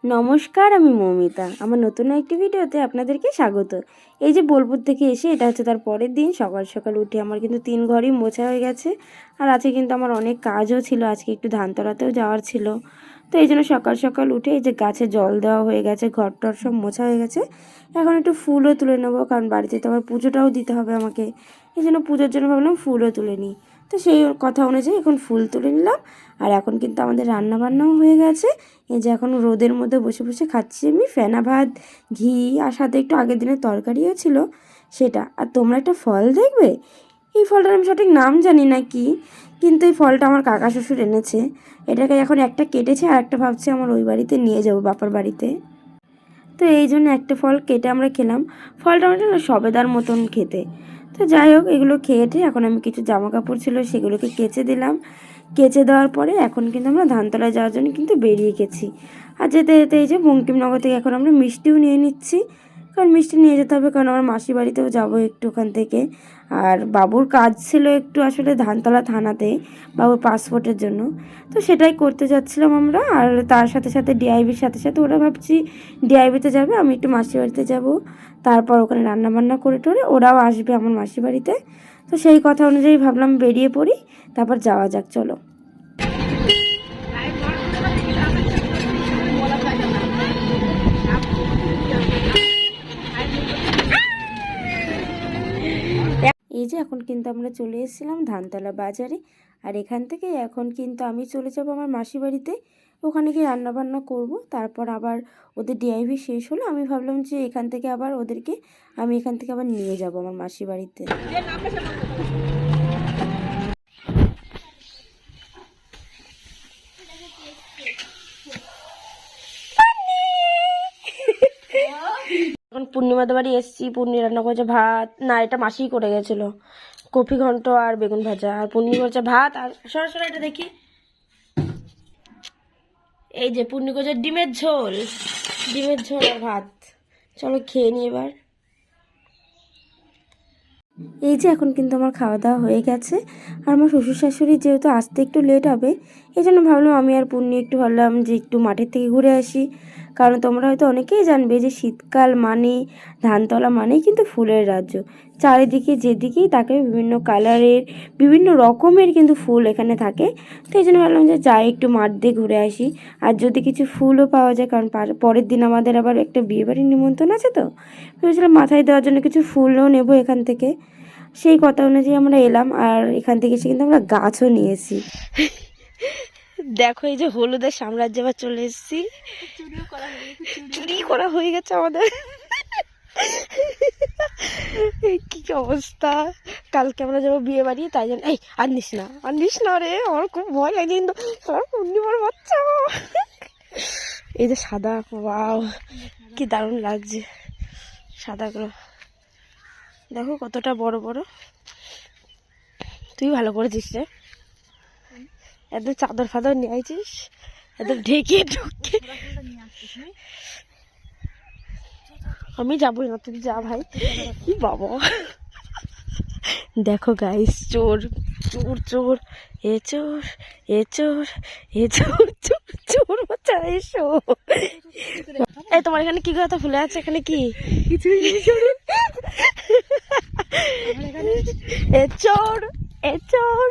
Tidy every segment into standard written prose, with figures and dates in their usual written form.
নমস্কার, আমি মৌমিতা। আমার নতুন একটি ভিডিওতে আপনাদেরকে স্বাগত। এই যে বোলপুর থেকে এসে এটা হচ্ছে তার পরের দিন সকাল সকাল উঠে আমার কিন্তু 3 ঘরই মোছা হয়ে গেছে। আর আজকে কিন্তু আমার অনেক কাজও ছিল, আজকে একটু ধানতলাতেও যাওয়ার ছিল। তো এই জন্য সকাল সকাল উঠে এই যে গাছে জল দেওয়া হয়ে গেছে, ঘর টর সব মোছা হয়ে গেছে। এখন একটু ফুলও তুলে নেবো, কারণ বাড়িতে তো আবার পুজোটাও দিতে হবে আমাকে। এই জন্য পুজোর জন্য ভাবলাম ফুলও তুলে নিই। তো সেই কথা অনুযায়ী এখন ফুল তুলে নিলাম। আর এখন কিন্তু আমাদের রান্না বান্নাও হয়ে গেছে। এই যে এখন রোদের মধ্যে বসে বসে খাচ্ছি আমি ফেনা ভাত, ঘি, আর সাথে একটু আগের দিনের তরকারিও ছিল সেটা। আর তোমরা একটা ফল দেখবে, এই ফলটার আমি সঠিক নাম জানি না কি, কিন্তু এই ফলটা আমার কাকা শ্বশুর এনেছে। এটাকে এখন একটা কেটেছে আর একটা ভাবছি আমার ওই বাড়িতে নিয়ে যাবো, বাপার বাড়িতে। তো এই জন্য একটা ফল কেটে আমরা খেলাম। ফলটা আমাদের না সবেদার মতন খেতে। তো যাই হোক, এগুলো খেয়েটে এখন আমি কিছু জামা কাপড় ছিল সেগুলোকে কেচে দিলাম। কেচে দেওয়ার পরে এখন কিন্তু আমরা ধানতলায় যাওয়ার জন্য কিন্তু বেরিয়ে গেছি। আর যেতে যেতে এই যে বঙ্কিমনগর থেকে এখন আমরা মিষ্টিও নিয়ে নিচ্ছি, কারণ মিষ্টি নিয়ে যেতে হবে, কারণ আমার মাসির বাড়িতেও যাবো একটু ওখান থেকে। আর বাবুর কাজ ছিল একটু আসলে ধানতলা থানাতে বাবুর পাসপোর্টের জন্য, তো সেটাই করতে যাচ্ছিলাম আমরা। আর তার সাথে সাথে ডিআইবির সাথে সাথে ওরা ভাবছি ডিআইবিতে যাবে, আমি একটু মাসির বাড়িতে যাব। তারপর ওখানে রান্নাবান্না করে টোরে ওরাও আসবে আমার মাসির বাড়িতে। তো সেই কথা অনুযায়ী ভাবলাম বেরিয়ে পড়ি, তারপর যাওয়া যাক, চলো। এই যে এখন কিন্তু আমরা চলে এসেছিলাম ধানতলা বাজারে। আর এখান থেকে এখন কিন্তু আমি চলে যাব আমার মাসির বাড়িতে, ওখানে গিয়ে রান্নাবান্না করব। তারপর আবার ওদের ডিআইভি শেষ হলো, আমি ভাবলাম যে এখান থেকে আবার ওদেরকে আমি এখান থেকে আবার নিয়ে যাব আমার মাসির বাড়িতে। এখন পূর্ণিমাদের বাড়ি এসেছি, পূর্ণি রান্না করেছে ভাত, না এটা মাসিই করে গেছিলো, কপি ঘন্ট আর বেগুন ভাজা। আর পূর্ণি করেছে ভাত, আর সরাসরি এটা দেখি, এই যে পূর্ণি করেছে ডিমের ঝোল, ডিমের ঝোল আর ভাত। চলো খেয়ে নি এবার। এই যে এখন কিন্তু আমার খাওয়া দাওয়া হয়ে গেছে। আর আমার শ্বশুর শাশুড়ি যেহেতু আসতে একটু লেট হবে, এই জন্য ভাবলাম আমি আর পূর্ণি একটু ভাবলাম যে একটু মাঠের থেকে ঘুরে আসি। কারণ তোমরা হয়তো অনেকেই জানবে যে শীতকাল মানে ধানতলা মানেই কিন্তু ফুলের রাজ্য। চারিদিকে যেদিকেই তাকে বিভিন্ন কালারের বিভিন্ন রকমের কিন্তু ফুল এখানে থাকে। তো এই জন্য ভাবলাম যে যাই একটু মাঠ দিয়ে ঘুরে আসি। আর যদি কিছু ফুলও পাওয়া যায়, কারণ পরের দিন আমাদের আবার একটা বিয়েবাড়ির নিমন্ত্রণ আছে, তো ভেবেছিলাম মাথায় দেওয়ার জন্য কিছু ফুলও নেবো এখান থেকে। সেই কথা অনুযায়ী আমরা এলাম, আর এখান থেকে এসে কিন্তু আমরা গাছও নিয়েছি। দেখো এই যে হলুদের সাম্রাজ্যে আবার চলে এসেছি, চুরি করা হয়ে গেছে আমাদের। কি অবস্থা, কালকে আমরা যাবো বিয়ে বাড়ি, তাই জন্য এই আনিস না আনিস না রে, আমার খুব ভয় লাগে কিন্তু পূর্ণিমার বাচ্চা। এই যে সাদা, ওয়াও কি দারুণ লাগছে সাদাগুলো, দেখো কতটা বড় বড়। তুই ভালো করেছিস রে, একদম চাদর ফাদর নিয়ে আইছিস, একদম ঢেকে ঢুকে। আমি যাবোই না, তুই যা ভাই। কি বাবা, দেখো গাইস, চোর চোর চোর, এ চোর এ চোর এ চোর চোর চোর বাচ্চা এসো। এই তোমার এখানে কি কথা ফুলে আছে, এখানে কি এ চোর এ চোর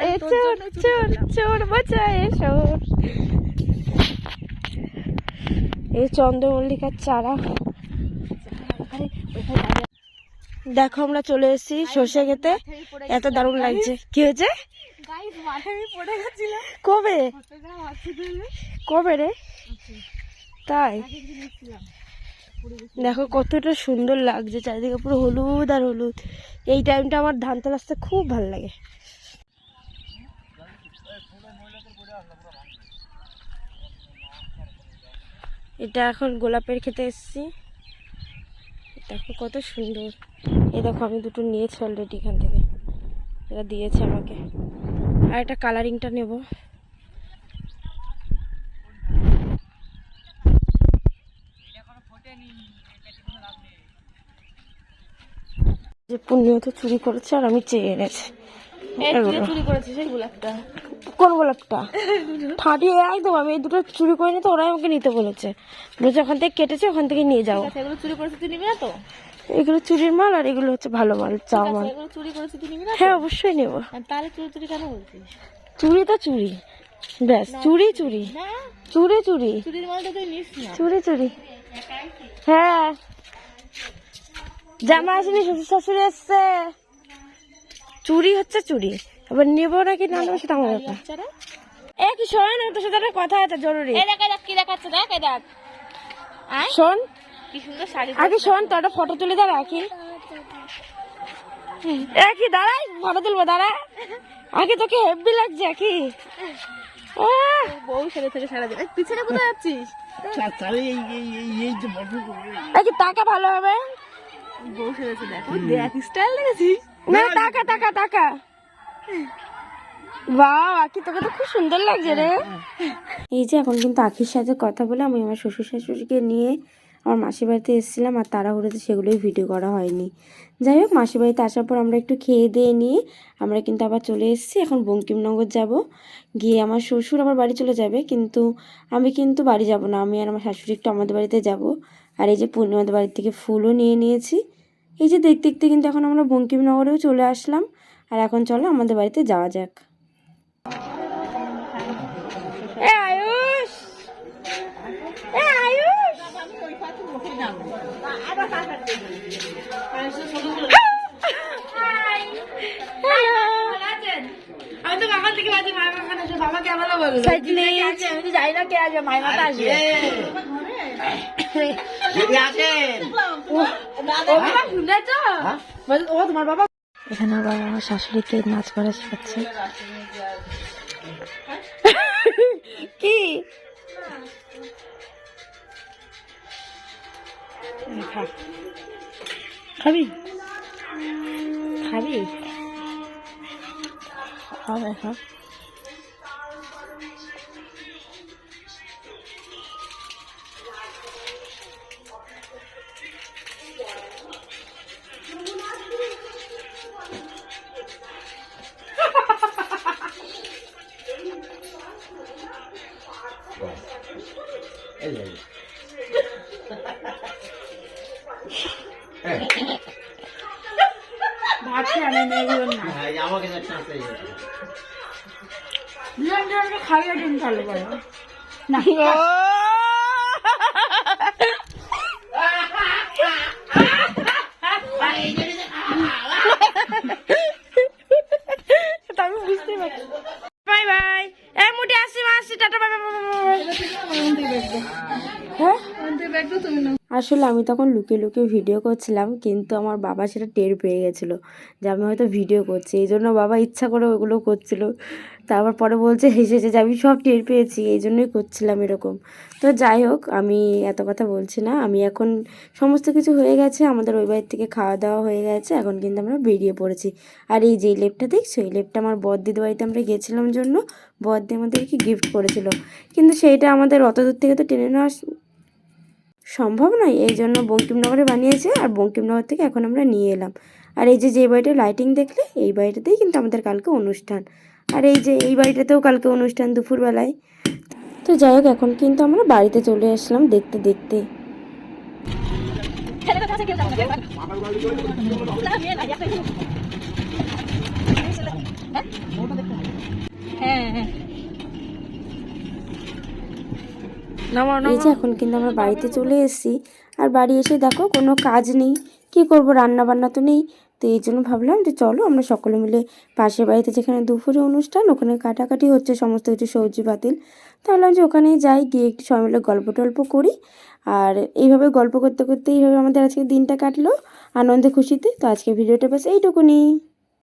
এ চোর চোর চোর বাচ্চা এসো। এই চন্দ্রমল্লিকার চারা। দেখো আমরা চলে এসেছি সর্ষে খেতে, এত দারুণ লাগছে। কি হয়েছে? কবে কবে রে? তাই দেখো কতটা সুন্দর লাগছে, চারিদিকে পুরো হলুদ আর হলুদ। এই টাইমটা আমার ধানতলা আসতে খুব ভালো লাগে। এটা এখন গোলাপের খেতে এসেছি, দেখো কত সুন্দর। এই দেখো আমি দুটো নিয়েছি অলরেডি এখান থেকে, এটা দিয়েছে আমাকে। আর এটা কালারিংটা নেব। যে পূর্ণিমা তো চুরি করেছে আর আমি চেয়ে এনেছি। চুরি করেছিস এই গোলাপটা? কোন গোলাপটা? ঠাঁটিয়ে একদম, আমি এই দুটো চুরি করে নিতে, ওরাই আমাকে নিতে বলেছে, বলেছে ওখান থেকে কেটেছে ওখান থেকে নিয়ে যাও। এগুলো চুরি করেছে, তুই নিবি না তো? এগুলো চুরির মাল আর এগুলো হচ্ছে ভালো মাল, চাও মাল। এগুলো চুরি করেছে, তুই নিবি না? হ্যাঁ অবশ্যই নেবো। তাহলে চুরি চুরি কেন বলছিস? চুরি তো চুরি, ব্যাস চুরি চুরি না, চুরি চুরি চুরির মালটা তুই নিস না। চুরি চুরি। হ্যাঁ জামা আসেনি, শ্বশুর শাশুড়ি এসছে, চুরি হচ্ছে চুরি, এবার নেবো নাকি না নেবো সেটা আমার ব্যাপার। এ কি শোন, তোর সাথে একটা কথা আছে জরুরি। এই দেখ, এই দেখ কি দেখাচ্ছে, দেখ এই দেখ। শোন, কি সুন্দর শাড়ি। আগে শোন, তোর একটা ফটো তুলে দাঁড়া। কি কি দাঁড়াই, ফটো তুলবো দাঁড়া। আগে তোকে হেভি লাগছে কি? বউ ছেলে থেকে সারা দিন পিছনে কোথায় যাচ্ছিস? কি টাকা ভালো হবে? বউ ছেলেছে, দেখো দেখ স্টাইল দেখেছিস? না টাকা টাকা টাকা। বাহ আকি, তোকে তো খুব সুন্দর লাগছে রে। এই যে এখন কিন্তু আখির সাথে কথা বলে আমি আমার শ্বশুর শাশুড়িকে নিয়ে আমার মাসির বাড়িতে এসেছিলাম, আর তাড়াহুড়োতে সেগুলোই ভিডিও করা হয়নি। যাই হোক, মাসির বাড়িতে আসার পর আমরা একটু খেয়ে দিয়ে নিয়ে আমরা কিন্তু আবার চলে এসেছি। এখন বঙ্কিমনগর যাব, গিয়ে আমার শ্বশুর আবার বাড়ি চলে যাবে, কিন্তু আমি কিন্তু বাড়ি যাব না, আমি আর আমার শাশুড়ি একটু আমাদের বাড়িতে যাব। আর এই যে পূর্ণিমাদের বাড়ি থেকে ফুলও নিয়ে নিয়েছি। এই যে দেখতে দেখতে কিন্তু এখন আমরা বঙ্কিমনগরেও চলে আসলাম। আর এখন চলো আমাদের বাড়িতে যাওয়া যাক। আয়ুষ, আয়ুষ, আমি তো বাবা থেকে বাজি, মায়ের বাবা না, বাবা কেমন বলবো? আমি তো জানি না কে আসবে, মায়ের মাথা আসবে। ও তোমার বাবা। এখানে আবার আমার শাশুড়িকে নাচ করা শেখাচ্ছে। কি খাবি খাবি? হবে হ্যাঁ। খাইয়ে দিন তাহলে বলো না। আমি বুঝতে পারছি। বাই বাই, মুটি আসি আসি, টাটা বাই বাই। হ্যাঁ আসলে আমি তখন লুকিয়ে লুকিয়ে ভিডিও করছিলাম, কিন্তু আমার বাবা সেটা টের পেয়ে গেছিলো যে আমি হয়তো ভিডিও করছি, এই জন্য বাবা ইচ্ছা করে ওগুলো করছিল। তারপর পরে বলছে হেসেছে যে আমি সব টের পেয়েছি, এই জন্যই করছিলাম এরকম। তো যাই হোক, আমি এত কথা বলছি না, আমি এখন সমস্ত কিছু হয়ে গেছে, আমাদের ওই বাড়ির থেকে খাওয়া দাওয়া হয়ে গেছে, এখন কিন্তু আমরা বেরিয়ে পড়েছি। আর এই যে লেপটা দেখছো, এই লেপটা আমার বড়দিদির বাড়িতে আমরা গেছিলাম জন্য বড়দি আমাদেরকে গিফট করেছিল, কিন্তু সেইটা আমাদের অত দূর থেকে তো টেনে নেওয়া সম্ভব নয়, এই জন্য বঙ্কিমনগরে বানিয়েছে, আর বঙ্কিমনগর থেকে এখন আমরা নিয়ে এলাম। আর এই যে বাড়িটা লাইটিং দেখলে, এই বাড়িটাতেই কিন্তু আমাদের কালকে অনুষ্ঠান, আর এই যে এই বাড়িটাতেও কালকে অনুষ্ঠান দুপুরবেলায়। তো যাই হোক, এখন কিন্তু আমরা বাড়িতে চলে আসলাম দেখতে দেখতে। এই যে এখন কিন্তু আমরা বাড়িতে চলে এসেছি, আর বাড়ি এসে দেখো কোনো কাজ নেই, কি করব, রান্না বান্না তো নেই। তো এই জন্য ভাবলাম যে চলো আমরা সকলে মিলে পাশের বাড়িতে যেখানে দুপুরে অনুষ্ঠান, ওখানে কাটাকাটি হচ্ছে সমস্ত কিছু সবজি পাতিল, তাহলে যে ওখানেই যাই, গিয়ে একটু সবাই মিলে গল্প টল্প করি। আর এইভাবে গল্প করতে করতে এইভাবে আমাদের আজকে দিনটা কাটলো আনন্দে খুশিতে। তো আজকে ভিডিওটা বেশ এইটুকুনি।